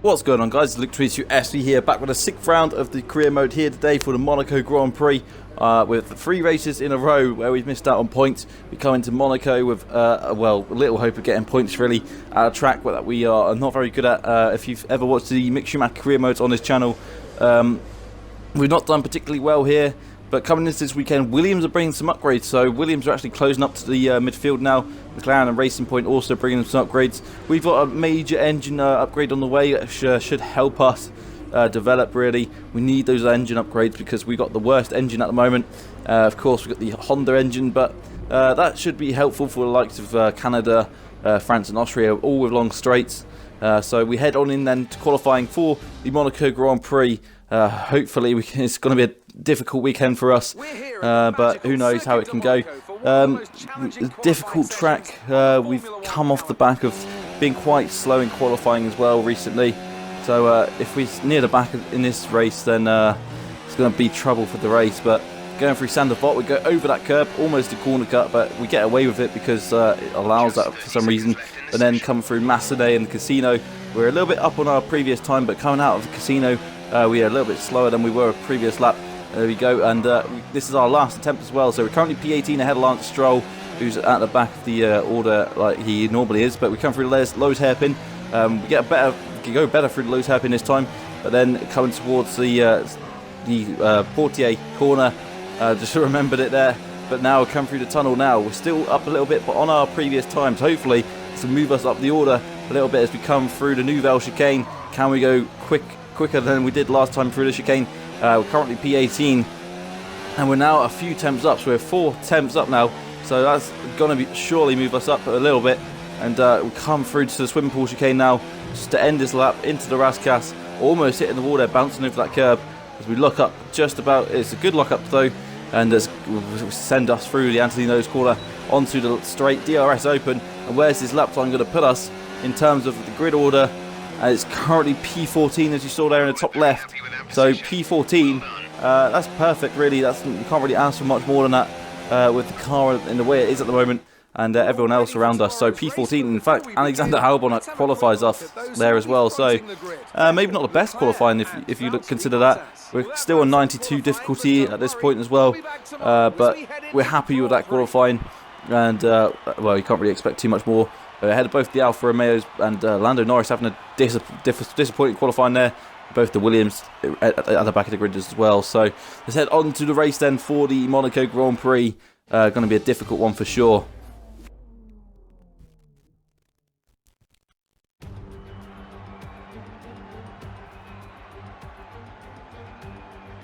What's going on, guys? It's Luke22SV here, back with a 6th round of the career mode here today for the Monaco Grand Prix, with 3 races in a row where we've missed out on points. We come into Monaco with, well, little hope of getting points really at a track that we are not very good at. If you've ever watched the Mick Schumacher career modes on this channel, we've not done particularly well here. But coming into this weekend, Williams are bringing some upgrades. So Williams are actually closing up to the midfield now. McLaren and Racing Point also bringing some upgrades. We've got a major engine upgrade on the way, which should help us develop really. We need those engine upgrades because we've got the worst engine at the moment. Of course, we've got the Honda engine, but that should be helpful for the likes of Canada, France and Austria, all with long straights. So we head on in then to qualifying for the Monaco Grand Prix. Hopefully it's going to be a difficult weekend for us, but who knows how it can go. Difficult track. We've come off the back of being quite slow in qualifying as well recently, so if we're near the back in this race, then it's going to be trouble for the race. But going through Sandevot, we go over that curb, almost a corner cut, but we get away with it because it allows that for some reason. And then come through Massenet and the Casino, we're a little bit up on our previous time, but coming out of the Casino, we are a little bit slower than we were a previous lap. There we go, and this is our last attempt as well. So we're currently P18 ahead of Lance Stroll, who's at the back of the order like he normally is. But we come through Lowe's hairpin. We get we go better through the Lowe's hairpin this time. But then coming towards the Portier corner, just remembered it there. But now we come through the tunnel. Now we're still up a little bit, but on our previous times. Hopefully, to move us up the order a little bit as we come through the Nouvelle chicane. Can we go quicker than we did last time through the chicane? We're currently P18 and we're now a few temps up, so we're 4 temps up now, so that's going to surely move us up a little bit. And we come through to the swimming pool chicane now, just to end this lap into the Rascasse, almost hitting the wall there, bouncing over that curb as we look up just about. It's a good lock up though, and send us through the Antonino's corner onto the straight DRS open. And where's this lap time going to put us in terms of the grid order? And it's currently P14, as you saw there in the top left. So P14, that's perfect really. You can't really ask for much more than that with the car in the way it is at the moment, and everyone else around us. So P14, in fact, Alexander Albon qualifies us there as well. So maybe not the best qualifying if you consider that. We're still on 92 difficulty at this point as well, but we're happy with that qualifying. And well, you can't really expect too much more. Ahead of both the Alfa Romeos and Lando Norris having a disappointing qualifying there. Both the Williams at the back of the grid as well. So let's head on to the race then for the Monaco Grand Prix. Going to be a difficult one for sure.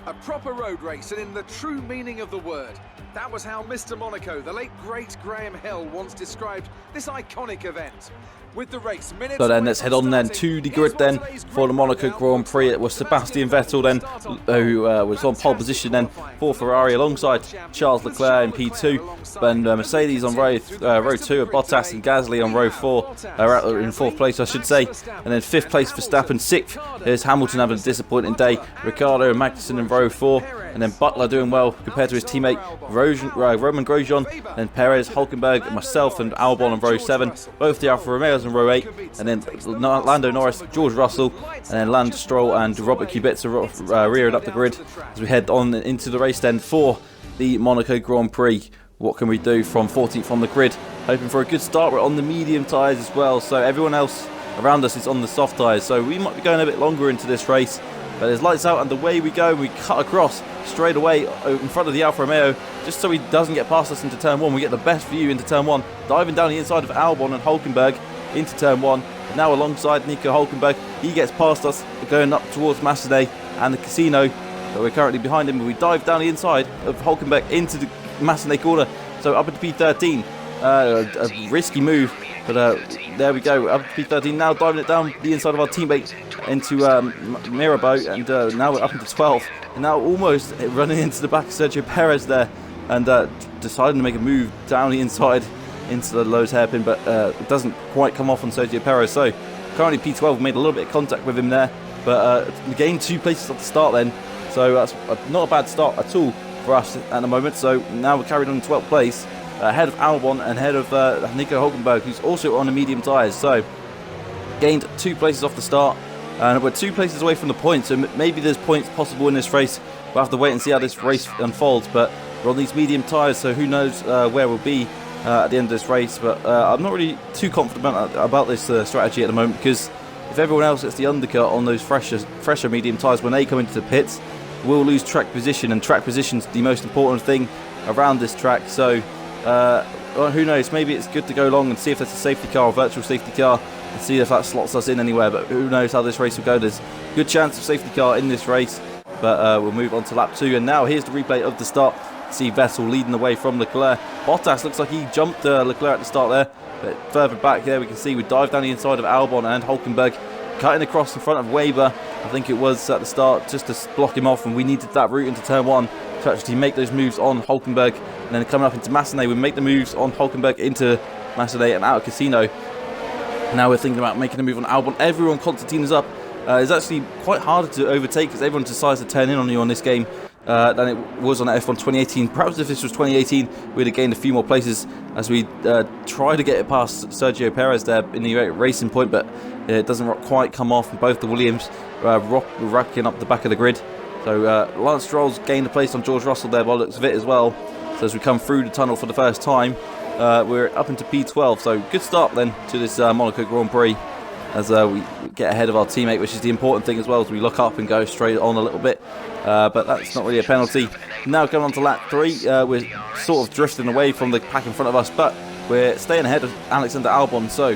A proper road race, and in the true meaning of the word. That was how Mr. Monaco, the late great Graham Hill, once described this iconic event. With the race minutes. So then let's head on then to the grid then for the Monaco Grand Prix. It was Sebastian Vettel then who was on pole position then for Ferrari alongside Charles Leclerc in P2. Then Mercedes on row 2, Bottas and Gasly on row 4, in 4th place I should say. And then 5th place Verstappen, 6th is Hamilton having a disappointing day. Ricciardo and Magnussen in row 4. And then Butler doing well compared to his teammate Roman Grosjean. Then Perez, Hulkenberg, myself and Albon on row 7. Both the Alfa Romeos on row 8. And then Lando Norris, George Russell, and then Lance Stroll and Robert Kubica reared up the grid as we head on into the race then for the Monaco Grand Prix. What can we do from 14th on the grid? Hoping for a good start. We're on the medium tyres as well, so everyone else around us is on the soft tyres. So we might be going a bit longer into this race. But there's lights out and away we go. We cut across straight away in front of the Alfa Romeo just so he doesn't get past us into turn 1. We get the best view into turn 1, diving down the inside of Albon and Hulkenberg into turn 1. Now alongside Nico Hulkenberg, he gets past us going up towards Massenet and the Casino. So we're currently behind him. We dive down the inside of Hulkenberg into the Massenet corner. So up into P13, a risky move. But there we go, up to P13, now diving it down the inside of our teammate into Mirabeau, and now we're up into 12. And now almost running into the back of Sergio Perez there, and deciding to make a move down the inside into the Lowe's hairpin, but it doesn't quite come off on Sergio Perez. So currently P12 made a little bit of contact with him there, but we gained 2 places at the start then. So that's not a bad start at all for us at the moment. So now we're carried on in 12th place. Ahead of Albon and ahead of Nico Hulkenberg, who's also on the medium tyres. So gained 2 places off the start. And we're 2 places away from the points, so maybe there's points possible in this race. We'll have to wait and see how this race unfolds, but we're on these medium tyres, so who knows where we'll be at the end of this race. But I'm not really too confident about this strategy at the moment, because if everyone else gets the undercut on those fresher medium tyres when they come into the pits, we'll lose track position, and track position's the most important thing around this track. So well, who knows, maybe it's good to go along and see if there's a safety car or virtual safety car and see if that slots us in anywhere, but who knows how this race will go. There's a good chance of safety car in this race, but we'll move on to lap 2. And now here's the replay of the start. See Vettel leading the way from Leclerc. Bottas looks like he jumped Leclerc at the start there, but further back there we can see we dive down the inside of Albon and Hulkenberg, cutting across in front of Weber, I think it was at the start, just to block him off, and we needed that route into turn 1 to actually make those moves on Hulkenberg. And then coming up into Massenet, we make the moves on Hulkenberg into Massenet and out of Casino. Now we're thinking about making a move on Albon. Everyone Constantine is up. It's actually quite harder to overtake because everyone decides to turn in on you on this game than it was on F1 2018. Perhaps if this was 2018, we'd have gained a few more places as we try to get it past Sergio Perez there in the racing point, but it doesn't quite come off. Both the Williams racking up the back of the grid. So Lance Stroll's gained a place on George Russell there by the looks of it as well. So as we come through the tunnel for the first time, we're up into P12. So good start then to this Monaco Grand Prix, as we get ahead of our teammate, which is the important thing as well, as we look up and go straight on a little bit. But that's not really a penalty. Now going on to lap 3, we're sort of drifting away from the pack in front of us, but we're staying ahead of Alexander Albon. So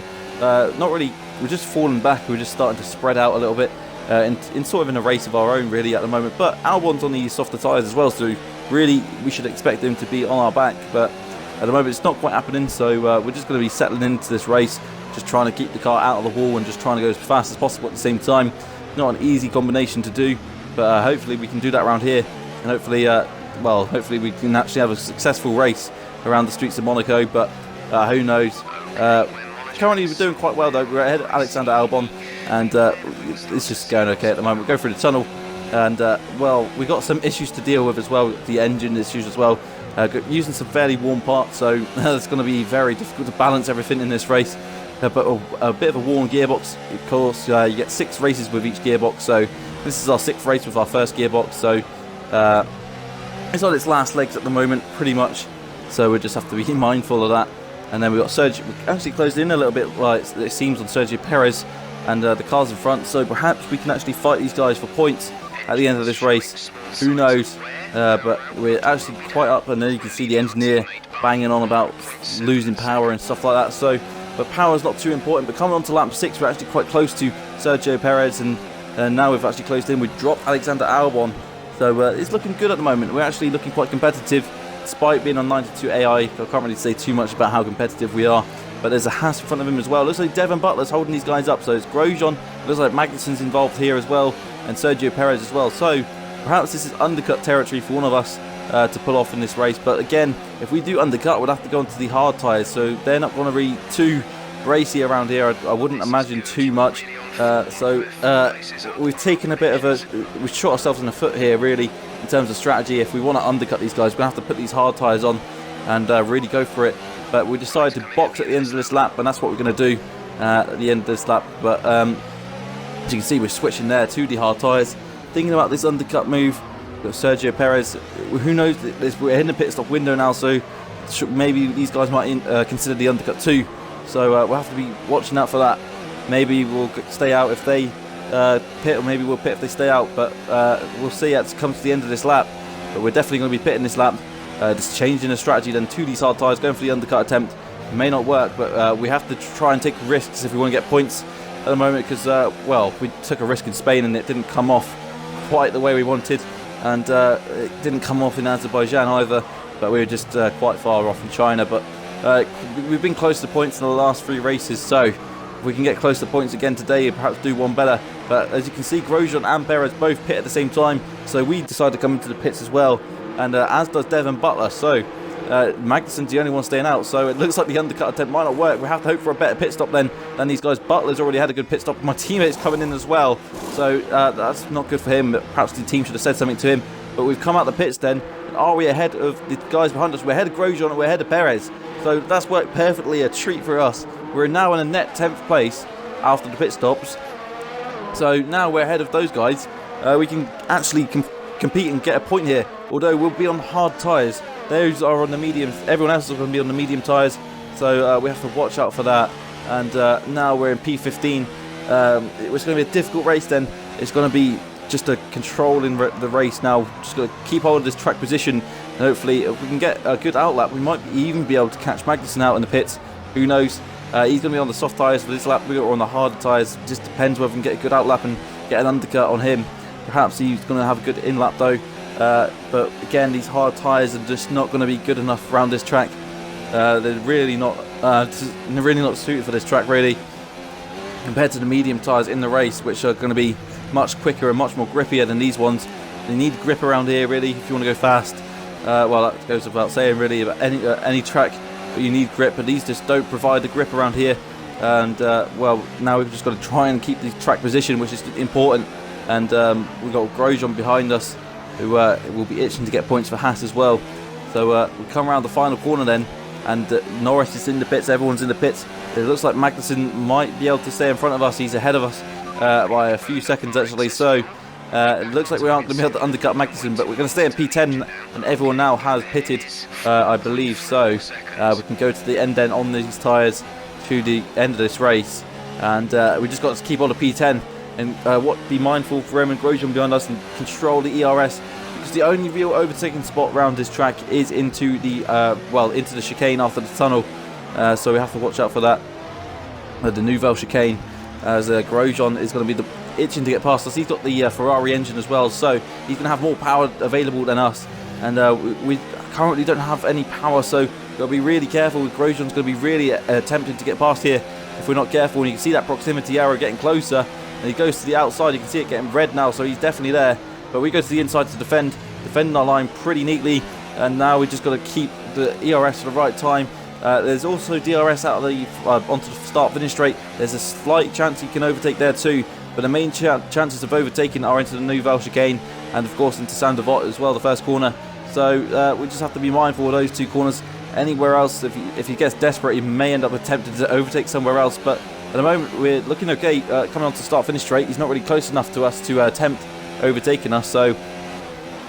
not really, we're just falling back. We're just starting to spread out a little bit in sort of in a race of our own really at the moment. But Albon's on these softer tyres as well, so really we should expect him to be on our back. But at the moment it's not quite happening, so we're just going to be settling into this race, just trying to keep the car out of the wall and just trying to go as fast as possible at the same time. Not an easy combination to do, but hopefully we can do that around here, and hopefully hopefully we can actually have a successful race around the streets of Monaco. But who knows. Currently we're doing quite well though. We're ahead of Alexander Albon, and it's just going okay at the moment. We go through the tunnel, and well, we got some issues to deal with as well, the engine issues as well, using some fairly warm parts, so it's going to be very difficult to balance everything in this race. But a bit of a worn gearbox, of course. You get 6 races with each gearbox, so this is our 6th race with our first gearbox, so it's on its last legs at the moment pretty much, so we just have to be mindful of that. And then we've got Sergio, we actually closed in a little bit, like it seems, on Sergio Perez and the cars in front, so perhaps we can actually fight these guys for points at the end of this race. Who knows? But we're actually quite up, and then you can see the engineer banging on about losing power and stuff like that. So, but power is not too important. But coming on to lap 6, we're actually quite close to Sergio Perez, and now we've actually closed in. We've dropped Alexander Albon, so it's looking good at the moment. We're actually looking quite competitive, despite being on 92 AI. I can't really say too much about how competitive we are. But there's a Haas in front of him as well. Looks like Devon Butler's holding these guys up. So it's Grosjean. Looks like Magnussen's involved here as well, and Sergio Perez as well. So perhaps this is undercut territory for one of us to pull off in this race. But again, if we do undercut, we'd have to go onto the hard tyres. So they're not going to be too racy around here. I wouldn't imagine too much. We've taken a bit of we've shot ourselves in the foot here, really, in terms of strategy. If we want to undercut these guys, we're going to have to put these hard tyres on and really go for it. But we decided to box at the end of this lap, and that's what we're going to do at the end of this lap. But as you can see, we're switching there to the hard tyres. Thinking about this undercut move, we've got Sergio Perez. Who knows? We're in the pit stop window now, so maybe these guys might consider the undercut too. So we'll have to be watching out for that. Maybe we'll stay out if they pit, or maybe we'll pit if they stay out. But we'll see as it comes to the end of this lap. But we're definitely going to be pitting this lap. Just changing the strategy then to these hard tyres, going for the undercut attempt. It may not work, but we have to try and take risks if we want to get points at the moment, because well, we took a risk in Spain and it didn't come off quite the way we wanted, and it didn't come off in Azerbaijan either, but we were just quite far off in China. But we've been close to points in the last 3 races, so if we can get close to points again today, perhaps do one better. But as you can see, Grosjean and Perez both pit at the same time, so we decided to come into the pits as well, and as does Devon Butler. So Magnussen's the only one staying out, so it looks like the undercut attempt might not work. We have to hope for a better pit stop than these guys. Butler's already had a good pit stop. My teammate's coming in as well, so that's not good for him. Perhaps the team should have said something to him. But we've come out the pits then, and are we ahead of the guys behind us? We're ahead of Grosjean and we're ahead of Perez, so that's worked perfectly. A treat for us. We're now in a net 10th place after the pit stops, So now we're ahead of those guys. We can actually compete and get a point here, although we'll be on hard tyres. Those are on the mediums, everyone else is going to be on the medium tyres, so we have to watch out for that. And now we're in P15. It was going to be a difficult race then. It's going to be just a controlling the race now. Just going to keep hold of this track position, and hopefully if we can get a good outlap, we might even be able to catch Magnussen out in the pits. Who knows? He's going to be on the soft tyres for this lap, we're on the harder tyres. Just depends whether we can get a good outlap and get an undercut on him. Perhaps he's going to have a good in-lap though. But again, these hard tyres are just not going to be good enough around this track. They're really not suited for this track really, compared to the medium tyres in the race, which are going to be much quicker and much more grippier than these ones. You need grip around here really if you want to go fast. Well, that goes without saying really about any track, but you need grip, but these just don't provide the grip around here. And well, now we've just got to try and keep the track position, which is important. And we've got Grosjean behind us, who will be itching to get points for Haas as well. So we come around the final corner then, and Norris is in the pits, everyone's in the pits. It looks like Magnussen might be able to stay in front of us. He's ahead of us by a few seconds actually, so it looks like we aren't going to be able to undercut Magnussen, but we're going to stay in P10, and everyone now has pitted, I believe, so we can go to the end then on these tyres to the end of this race. And we just got to keep on the P10 and be mindful of Roman Grosjean behind us and control the ERS, because the only real overtaking spot around this track is into the into the chicane after the tunnel. So we have to watch out for that, the Nouvelle chicane, as Grosjean is going to be itching to get past us. He's got the Ferrari engine as well, so he's going to have more power available than us, and we currently don't have any power, so we've got to be really careful. Grosjean's going to be really attempting to get past here if we're not careful. And you can see that proximity arrow getting closer, and he goes to the outside. You can see it getting red now, so he's definitely there, but we go to the inside to defending our line pretty neatly. And now we just got to keep the ERS for the right time. There's also DRS out of the onto the start-finish straight. There's a slight chance you can overtake there too, but the main chances of overtaking are into the Nouvelle chicane and of course into Saint-Devote as well, the first corner. So we just have to be mindful of those two corners. Anywhere else, if he gets desperate, he may end up attempting to overtake somewhere else. But at the moment, we're looking okay. Coming on to start-finish straight, he's not really close enough to us to attempt overtaking us. So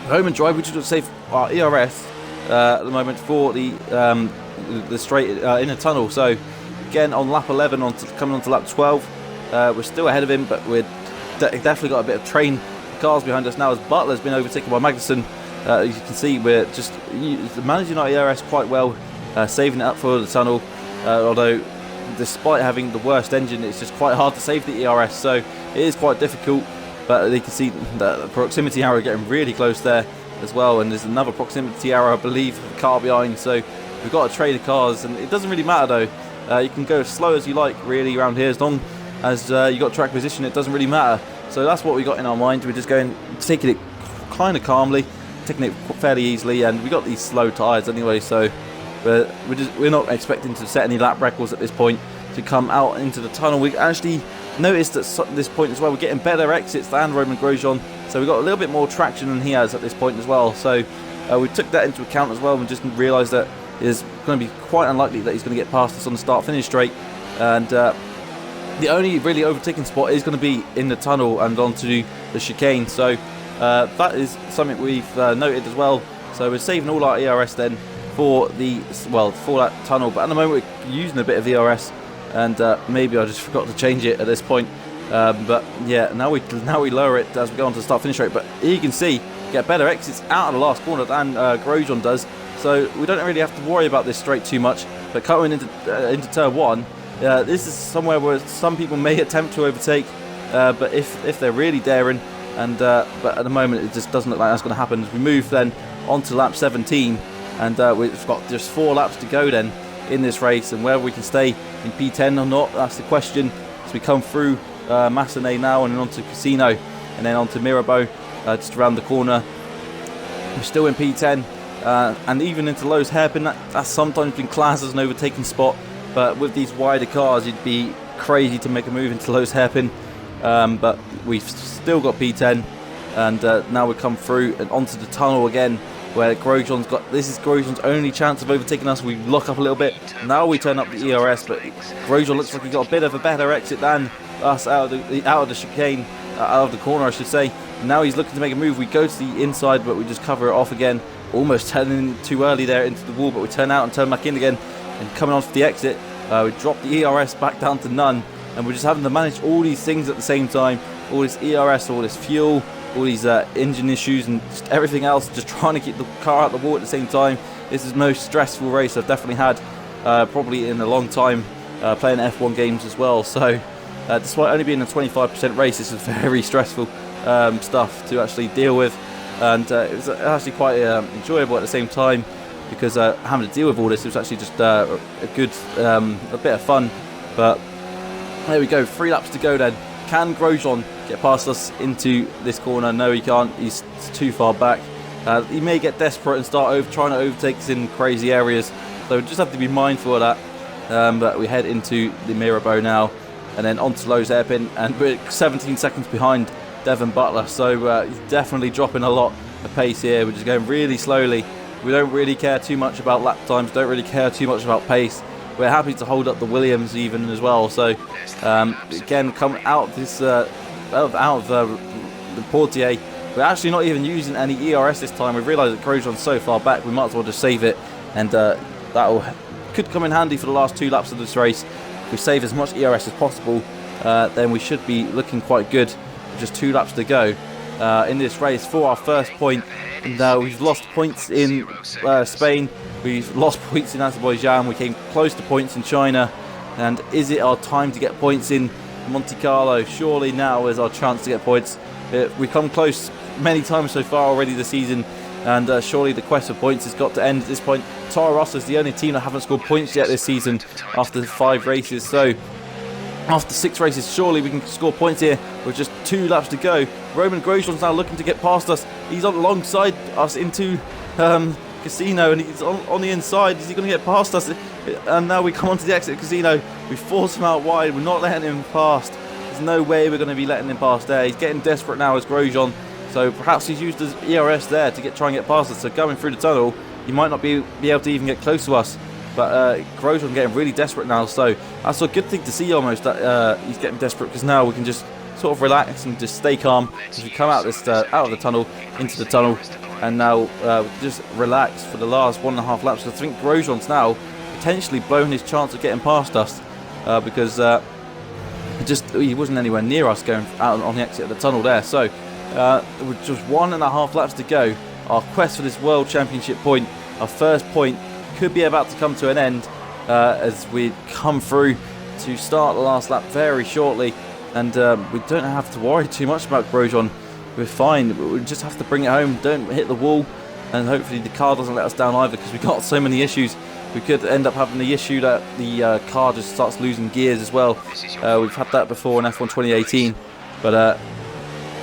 home and drive, we just got to save our ERS at the moment for the straight in a tunnel. So again on lap 11 coming on to lap 12, we're still ahead of him, but we're definitely got a bit of train cars behind us now as Butler's been overtaken by Magnussen. As you can see, we're just managing our ERS quite well, saving it up for the tunnel, although despite having the worst engine, it's just quite hard to save the ERS, so it is quite difficult. But you can see the proximity arrow getting really close there as well, and there's another proximity arrow, I believe, the car behind. So we've got a trade of cars, and it doesn't really matter though. You can go as slow as you like really around here, as long as you got track position. It doesn't really matter. So that's what we got in our mind. We're just taking it kind of calmly, taking it fairly easily, and we got these slow tyres anyway. So we're not expecting to set any lap records at this point to come out into the tunnel. We actually noticed at this point as well, we're getting better exits than Roman Grosjean, so we've got a little bit more traction than he has at this point as well. So we took that into account as well, and just realised that it's going to be quite unlikely that he's going to get past us on the start-finish straight. And the only really overtaking spot is going to be in the tunnel and onto the chicane. So that is something we've noted as well. So we're saving all our ERS then for that tunnel. But at the moment we're using a bit of ERS, and maybe I just forgot to change it at this point. But yeah, now we lower it as we go on to the start-finish rate. But here you can see, get better exits out of the last corner than Grosjean does. So we don't really have to worry about this straight too much. But coming into turn 1, this is somewhere where some people may attempt to overtake, but if they're really daring. And but at the moment it just doesn't look like that's going to happen. As we move then onto lap 17, and we've got just 4 laps to go then in this race, and whether we can stay in P10 or not, that's the question. As we come through Massenet now and then onto Casino and then onto Mirabeau, just around the corner. We're still in P10, and even into Lowe's hairpin, that's sometimes been classed as an overtaking spot, but with these wider cars you'd be crazy to make a move into Lowe's hairpin. But we've still got P10, and now we come through and onto the tunnel again, where this is Grosjean's only chance of overtaking us. We lock up a little bit, now we turn up the ERS, but Grosjean looks like he got a bit of a better exit than us out of the chicane, out of the corner I should say. And now he's looking to make a move. We go to the inside, but we just cover it off again. Almost turning too early there into the wall, but we turn out and turn back in again. And coming on for the exit, we drop the ERS back down to none. And we're just having to manage all these things at the same time. All this ERS, all this fuel, all these engine issues and just everything else. Just trying to keep the car out the wall at the same time. This is the most stressful race I've definitely had probably in a long time playing F1 games as well. So despite only being a 25% race, this is very stressful stuff to actually deal with. And it was actually quite enjoyable at the same time, because having to deal with all this, it was actually just a bit of fun. But there we go, 3 laps to go then. Can Grosjean get past us into this corner? No, he can't. He's too far back. He may get desperate and start trying to overtake us in crazy areas. So we just have to be mindful of that. But we head into the Mirabeau now, and then onto Lowe's hairpin, and we're 17 seconds behind Devon Butler. So he's definitely dropping a lot of pace here. We're just going really slowly. We don't really care too much about lap times. Don't really care too much about pace. We're happy to hold up the Williams even as well. So again, coming out of this the Portier, we're actually not even using any ERS this time. We've realised that Grosjean's so far back, we might as well just save it, and that could come in handy for the last 2 laps of this race. If we save as much ERS as possible, then we should be looking quite good. Just 2 laps to go in this race for our first point. And we've lost points in Spain, we've lost points in Azerbaijan, we came close to points in China, and is it our time to get points in Monte Carlo? Surely now is our chance to get points. We've come close many times so far already this season, and surely the quest for points has got to end at this point. Toro Rosso is the only team that haven't scored points yet this season after 5 races, so after 6 races, surely we can score points here with just 2 laps to go. Roman Grosjean's now looking to get past us. He's on alongside us into Casino, and he's on the inside. Is he going to get past us? And now we come onto the exit of Casino. We force him out wide. We're not letting him past. There's no way we're going to be letting him past there. He's getting desperate now as Grosjean. So perhaps he's used his ERS there to try and get past us. So going through the tunnel, he might not be able to even get close to us. But Grosjean getting really desperate now, so that's a good thing to see almost, that he's getting desperate, because now we can just sort of relax and just stay calm as we come out of the tunnel into the tunnel, and now just relax for the last 1.5 laps. I think Grosjean's now potentially blown his chance of getting past us, because he wasn't anywhere near us going out on the exit of the tunnel there. So with just 1.5 laps to go, our quest for this World Championship point, our first point, could be about to come to an end as we come through to start the last lap very shortly, and we don't have to worry too much about Grosjean. We're fine. We just have to bring it home, don't hit the wall, and hopefully the car doesn't let us down either, because we've got so many issues. We could end up having the issue that the car just starts losing gears as well. We've had that before in F1 2018, but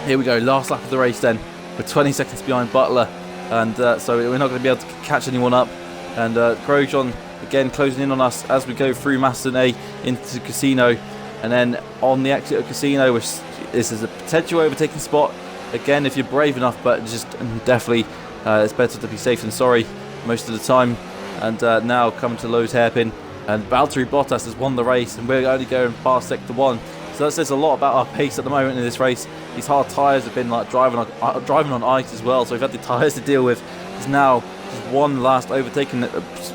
here we go, last lap of the race then. We're 20 seconds behind Butler, and so we're not going to be able to catch anyone up. And Grosjean again closing in on us as we go through Massenet into Casino, and then on the exit of Casino, which this is a potential overtaking spot again if you're brave enough, but just definitely it's better to be safe than sorry most of the time. And now coming to Lowe's hairpin, and Valtteri Bottas has won the race, and we're only going past sector 1. So that says a lot about our pace at the moment in this race. These hard tyres have been like driving on ice as well, so we've had the tyres to deal with. It's now just one last overtaking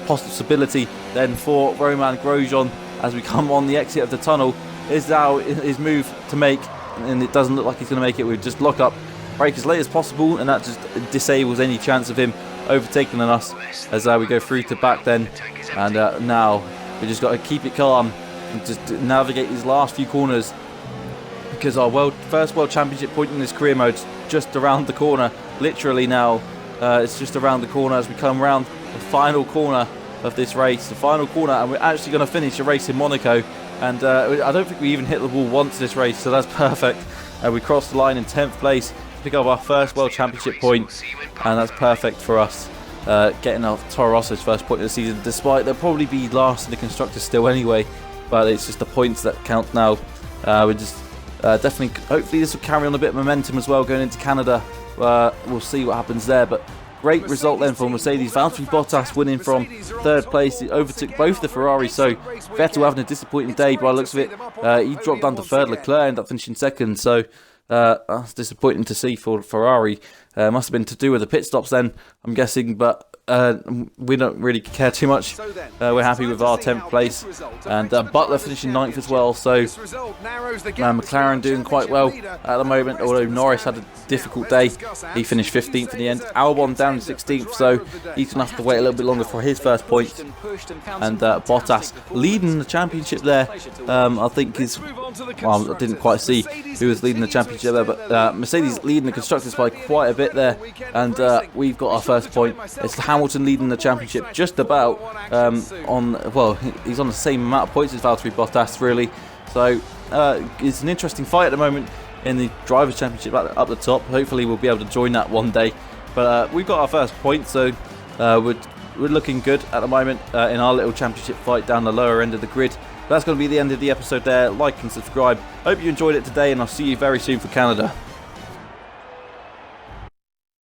possibility then for Roman Grosjean as we come on the exit of the tunnel. Is now his move to make, and it doesn't look like he's going to make it. We just lock up, brake as late as possible, and that just disables any chance of him overtaking on us as we go through to back then. And now we just got to keep it calm and just navigate these last few corners, because our first World Championship point in this career mode is just around the corner. Literally now, it's just around the corner as we come around the final corner of this race, the final corner, and we're actually going to finish the race in Monaco. And I don't think we even hit the wall once this race, so that's perfect. We crossed the line in 10th place, pick up our first World Championship point, and that's perfect for us, getting our Toro Rosso's first point of the season, despite they'll probably be last in the Constructors still anyway, but it's just the points that count now. We just definitely, hopefully this will carry on a bit of momentum as well going into Canada. We'll see what happens there, but great result then for Mercedes. Valtteri Bottas winning from third place. He overtook both the Ferraris, so Vettel having a disappointing day by the looks of it. He dropped down to third. Leclerc ended up finishing second, so that's disappointing to see for Ferrari. Must have been to do with the pit stops then, I'm guessing, but we don't really care too much. We're happy with our 10th place, and Butler finishing 9th as well, so McLaren doing quite well at the moment, although Norris had a difficult day. He finished 15th in the end. Albon down 16th, so he's going to have to wait a little bit longer for his first point. And Bottas leading the championship there, I think is, well, I didn't quite see who was leading the championship there, but Mercedes leading the Constructors by quite a bit there, and we've got our first point. It's Hamilton leading the championship just about he's on the same amount of points as Valtteri Bottas, really. So it's an interesting fight at the moment in the Drivers' Championship up the top. Hopefully we'll be able to join that one day. But we've got our first point, so we're looking good at the moment in our little championship fight down the lower end of the grid. That's going to be the end of the episode there. Like and subscribe. Hope you enjoyed it today, and I'll see you very soon for Canada.